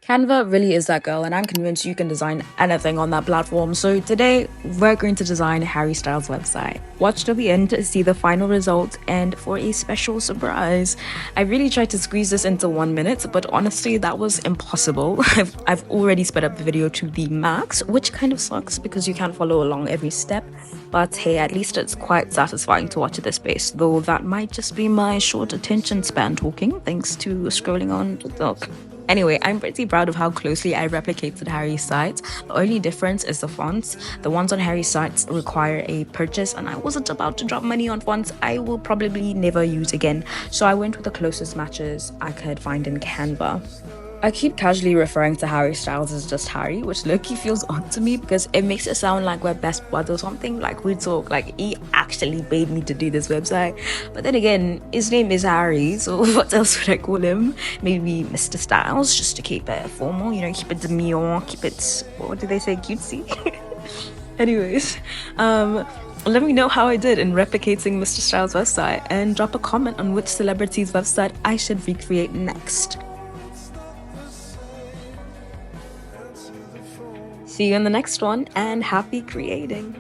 Canva really is that girl, and I'm convinced you can design anything on that platform. So today, we're going to design Harry Styles' website. Watch till the end to see the final result, and for a special surprise, I really tried to squeeze this into 1 minute, but honestly, that was impossible. I've already sped up the video to the max, which kind of sucks because you can't follow along every step. But hey, at least it's quite satisfying to watch at this pace, though that might just be my short attention span talking, thanks to scrolling on TikTok. Anyway, I'm pretty proud of how closely I replicated Harry's site. The only difference is the fonts. The ones on Harry's sites require a purchase, and I wasn't about to drop money on fonts I will probably never use again. So I went with the closest matches I could find in Canva. I keep casually referring to Harry Styles as just Harry, which low-key feels odd to me because it makes it sound like we're best buds or something. Like we talk, like he actually paid me to do this website. But then again, his name is Harry, so what else would I call him? Maybe Mr. Styles, just to keep it formal, you know, keep it demure, keep it, what do they say, cutesy? Anyways, let me know how I did in replicating Mr. Styles' website, and drop a comment on which celebrity's website I should recreate next. See you in the next one, and happy creating!